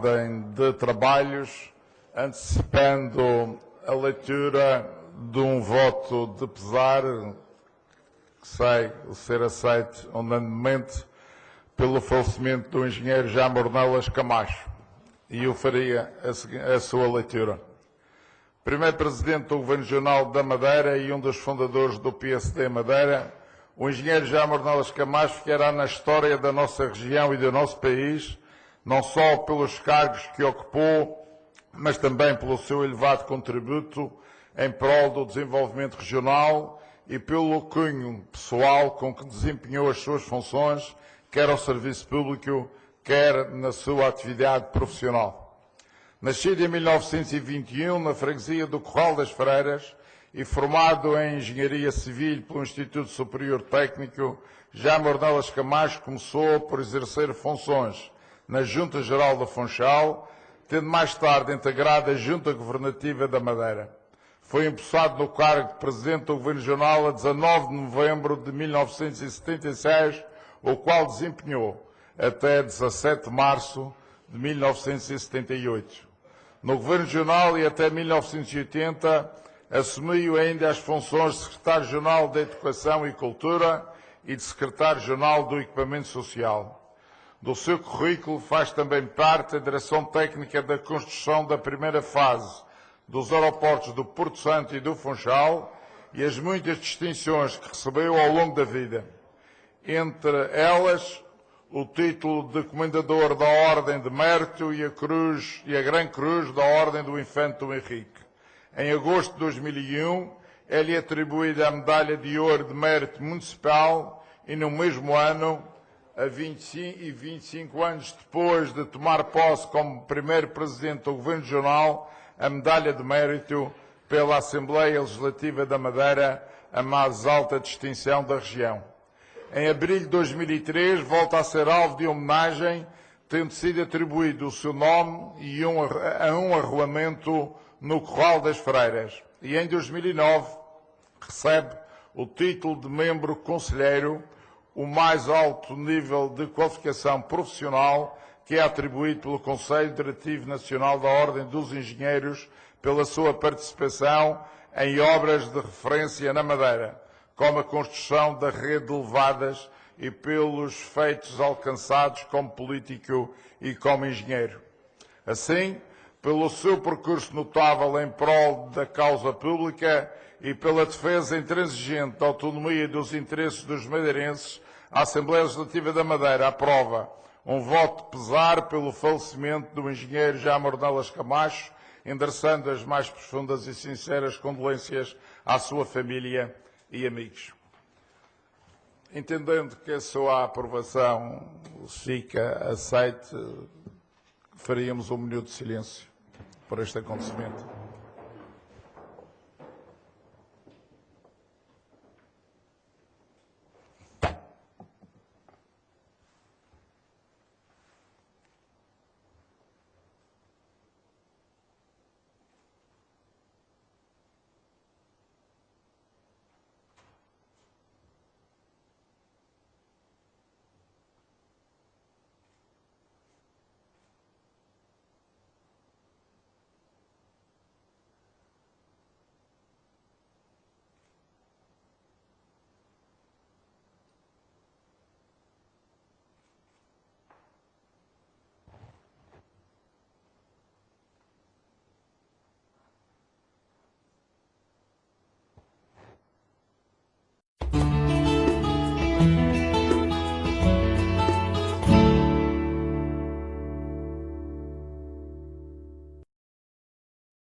ordem de trabalhos, antecipando a leitura de um voto de pesar, que sei ser aceito unanimemente, pelo falecimento do engenheiro Jaime Ornelas Camacho, e eu faria a sua leitura. Primeiro Presidente do Governo Regional da Madeira e um dos fundadores do PSD Madeira, o engenheiro Jaime Ornelas Camacho ficará na história da nossa região e do nosso país, não só pelos cargos que ocupou, mas também pelo seu elevado contributo em prol do desenvolvimento regional e pelo cunho pessoal com que desempenhou as suas funções, quer ao serviço público, quer na sua atividade profissional. Nascido em 1921 na freguesia do Corral das Freiras e formado em Engenharia Civil pelo Instituto Superior Técnico, Jaime Ornelas Camacho começou por exercer funções na Junta Geral da Funchal, tendo mais tarde integrado a Junta Governativa da Madeira. Foi empossado no cargo de Presidente do Governo Regional a 19 de novembro de 1976, o qual desempenhou até 17 de março de 1978. No Governo Regional e até 1980, assumiu ainda as funções de Secretário-Geral da Educação e Cultura e de Secretário-Geral do Equipamento Social. Do seu currículo faz também parte a direção técnica da construção da primeira fase dos aeroportos do Porto Santo e do Funchal e as muitas distinções que recebeu ao longo da vida. Entre elas, o título de Comendador da Ordem de Mérito e a Gran Cruz da Ordem do Infante Dom Henrique. Em agosto de 2001, é-lhe atribuída a Medalha de Ouro de Mérito Municipal e, no mesmo ano, a 25 anos depois de tomar posse como primeiro Presidente do Governo Regional, a Medalha de Mérito pela Assembleia Legislativa da Madeira, a mais alta distinção da região. Em abril de 2003, volta a ser alvo de homenagem, tendo sido atribuído o seu nome e a um arruamento no Corral das Freiras. E em 2009, recebe o título de membro conselheiro, o mais alto nível de qualificação profissional que é atribuído pelo Conselho Diretivo Nacional da Ordem dos Engenheiros pela sua participação em obras de referência na Madeira, como a construção da rede de levadas e pelos feitos alcançados como político e como engenheiro. Assim, pelo seu percurso notável em prol da causa pública e pela defesa intransigente da autonomia e dos interesses dos madeirenses, a Assembleia Legislativa da Madeira aprova um voto de pesar pelo falecimento do engenheiro Jaime Ornelas Camacho, endereçando as mais profundas e sinceras condolências à sua família e amigos. Entendendo que a sua aprovação fica aceite, faríamos um minuto de silêncio por este acontecimento.